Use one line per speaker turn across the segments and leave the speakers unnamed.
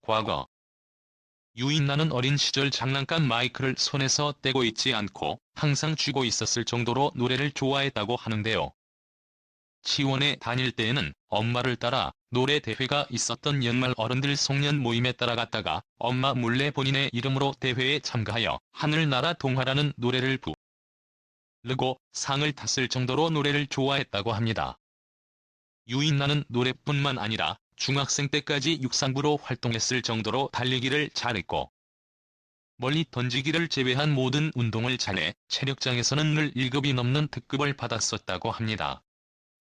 과거 유인나는 어린 시절 장난감 마이크를 손에서 떼고 있지 않고 항상 쥐고 있었을 정도로 노래를 좋아했다고 하는데요. 치원에 다닐 때에는 엄마를 따라 노래 대회가 있었던 연말 어른들 송년 모임에 따라갔다가 엄마 몰래 본인의 이름으로 대회에 참가하여 하늘나라 동화라는 노래를 부르고 상을 탔을 정도로 노래를 좋아했다고 합니다. 유인나는 노래뿐만 아니라 중학생 때까지 육상부로 활동했을 정도로 달리기를 잘했고 멀리 던지기를 제외한 모든 운동을 잘해 체력장에서는 늘 1급이 넘는 특급을 받았었다고 합니다.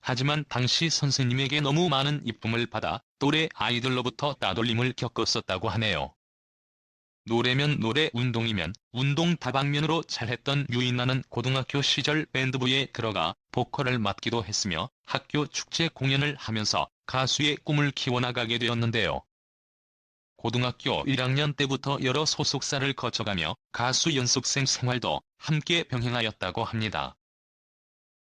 하지만 당시 선생님에게 너무 많은 이쁨을 받아 또래 아이들로부터 따돌림을 겪었었다고 하네요. 노래면 노래, 운동이면 운동 다방면으로 잘했던 유인나는 고등학교 시절 밴드부에 들어가 보컬을 맡기도 했으며 학교 축제 공연을 하면서 가수의 꿈을 키워나가게 되었는데요. 고등학교 1학년 때부터 여러 소속사를 거쳐가며 가수 연습생 생활도 함께 병행하였다고 합니다.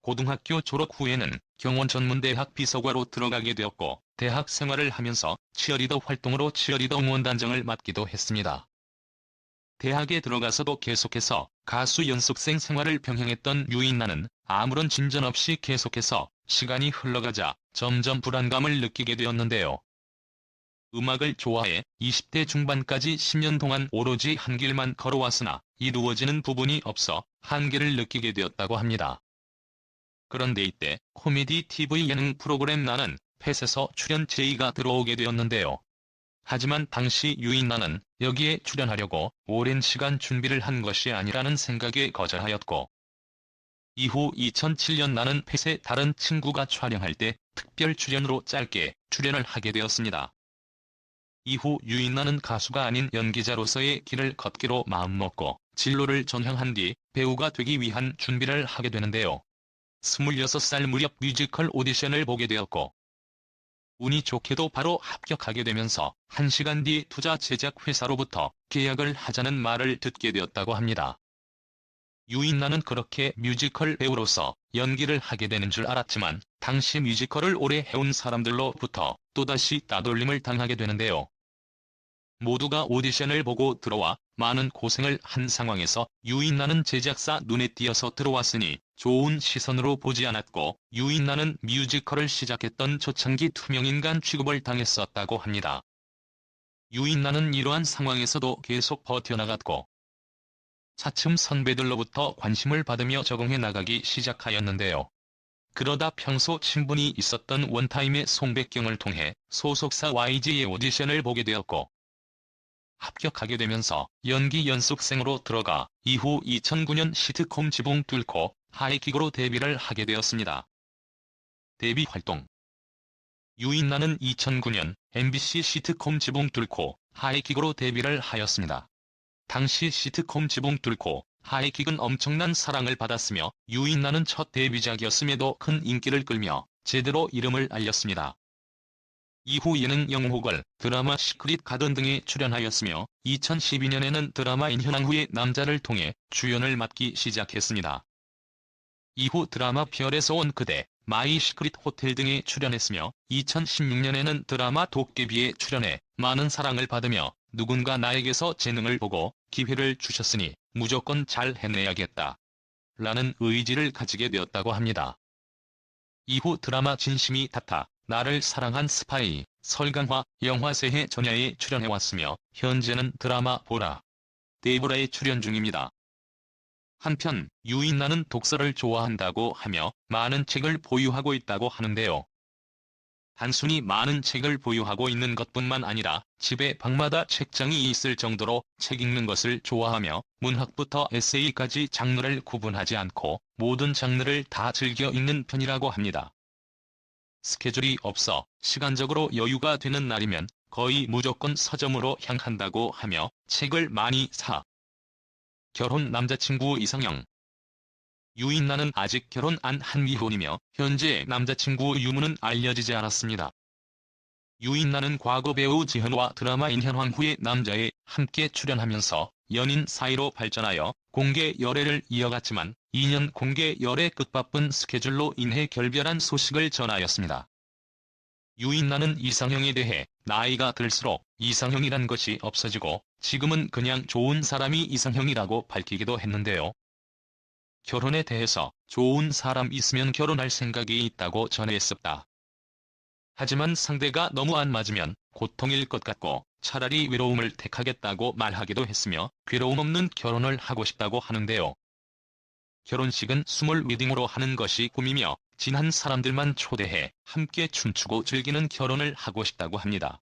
고등학교 졸업 후에는 경원전문대학 비서과로 들어가게 되었고 대학 생활을 하면서 치어리더 활동으로 치어리더 응원단장을 맡기도 했습니다. 대학에 들어가서도 계속해서 가수 연습생 생활을 병행했던 유인나는 아무런 진전 없이 계속해서 시간이 흘러가자 점점 불안감을 느끼게 되었는데요. 음악을 좋아해 20대 중반까지 10년 동안 오로지 한 길만 걸어왔으나 이루어지는 부분이 없어 한계를 느끼게 되었다고 합니다. 그런데 이때 코미디 TV 예능 프로그램 나는 펫에서 출연 제의가 들어오게 되었는데요. 하지만 당시 유인나는 여기에 출연하려고 오랜 시간 준비를 한 것이 아니라는 생각에 거절하였고 이후 2007년 나는 펫의 다른 친구가 촬영할 때 특별 출연으로 짧게 출연을 하게 되었습니다. 이후 유인나는 가수가 아닌 연기자로서의 길을 걷기로 마음먹고 진로를 전향한 뒤 배우가 되기 위한 준비를 하게 되는데요. 26살 무렵 뮤지컬 오디션을 보게 되었고 운이 좋게도 바로 합격하게 되면서 1시간 뒤 투자 제작 회사로부터 계약을 하자는 말을 듣게 되었다고 합니다. 유인나는 그렇게 뮤지컬 배우로서 연기를 하게 되는 줄 알았지만 당시 뮤지컬을 오래 해온 사람들로부터 또다시 따돌림을 당하게 되는데요. 모두가 오디션을 보고 들어와 많은 고생을 한 상황에서 유인나는 제작사 눈에 띄어서 들어왔으니 좋은 시선으로 보지 않았고 유인나는 뮤지컬을 시작했던 초창기 투명인간 취급을 당했었다고 합니다. 유인나는 이러한 상황에서도 계속 버텨나갔고 차츰 선배들로부터 관심을 받으며 적응해 나가기 시작하였는데요. 그러다 평소 친분이 있었던 원타임의 송백경을 통해 소속사 YG의 오디션을 보게 되었고 합격하게 되면서 연기 연습생으로 들어가 이후 2009년 시트콤 지붕 뚫고 하이킥으로 데뷔를 하게 되었습니다. 데뷔 활동 유인나는 2009년 MBC 시트콤 지붕 뚫고 하이킥으로 데뷔를 하였습니다. 당시 시트콤 지붕 뚫고 하이킥은 엄청난 사랑을 받았으며 유인나는 첫 데뷔작이었음에도 큰 인기를 끌며 제대로 이름을 알렸습니다. 이후 예능 영호걸, 드라마 시크릿 가든 등에 출연하였으며 2012년에는 드라마 인현왕후의 남자를 통해 주연을 맡기 시작했습니다. 이후 드라마 별에서 온 그대, 마이 시크릿 호텔 등에 출연했으며 2016년에는 드라마 도깨비에 출연해 많은 사랑을 받으며 누군가 나에게서 재능을 보고 기회를 주셨으니 무조건 잘 해내야겠다 라는 의지를 가지게 되었다고 합니다. 이후 드라마 진심이 닿다, 나를 사랑한 스파이, 설강화, 영화 새해 전야에 출연해왔으며 현재는 드라마 보라, 데이보라에 출연 중입니다. 한편 유인나는 독서를 좋아한다고 하며 많은 책을 보유하고 있다고 하는데요. 단순히 많은 책을 보유하고 있는 것뿐만 아니라 집에 방마다 책장이 있을 정도로 책 읽는 것을 좋아하며 문학부터 에세이까지 장르를 구분하지 않고 모든 장르를 다 즐겨 읽는 편이라고 합니다. 스케줄이 없어 시간적으로 여유가 되는 날이면 거의 무조건 서점으로 향한다고 하며 책을 많이 사. 결혼 남자친구 이상형 유인나는 아직 결혼 안 한 미혼이며 현재 남자친구 유무는 알려지지 않았습니다. 유인나는 과거 배우 지현과 드라마 인현왕후의 남자에 함께 출연하면서 연인 사이로 발전하여 공개 열애를 이어갔지만 2년 공개 열애 끝바쁜 스케줄로 인해 결별한 소식을 전하였습니다. 유인나는 이상형에 대해 나이가 들수록 이상형이란 것이 없어지고 지금은 그냥 좋은 사람이 이상형이라고 밝히기도 했는데요. 결혼에 대해서 좋은 사람 있으면 결혼할 생각이 있다고 전했었다. 하지만 상대가 너무 안 맞으면 고통일 것 같고 차라리 외로움을 택하겠다고 말하기도 했으며 괴로움 없는 결혼을 하고 싶다고 하는데요. 결혼식은 스몰 웨딩으로 하는 것이 꿈이며 친한 사람들만 초대해 함께 춤추고 즐기는 결혼을 하고 싶다고 합니다.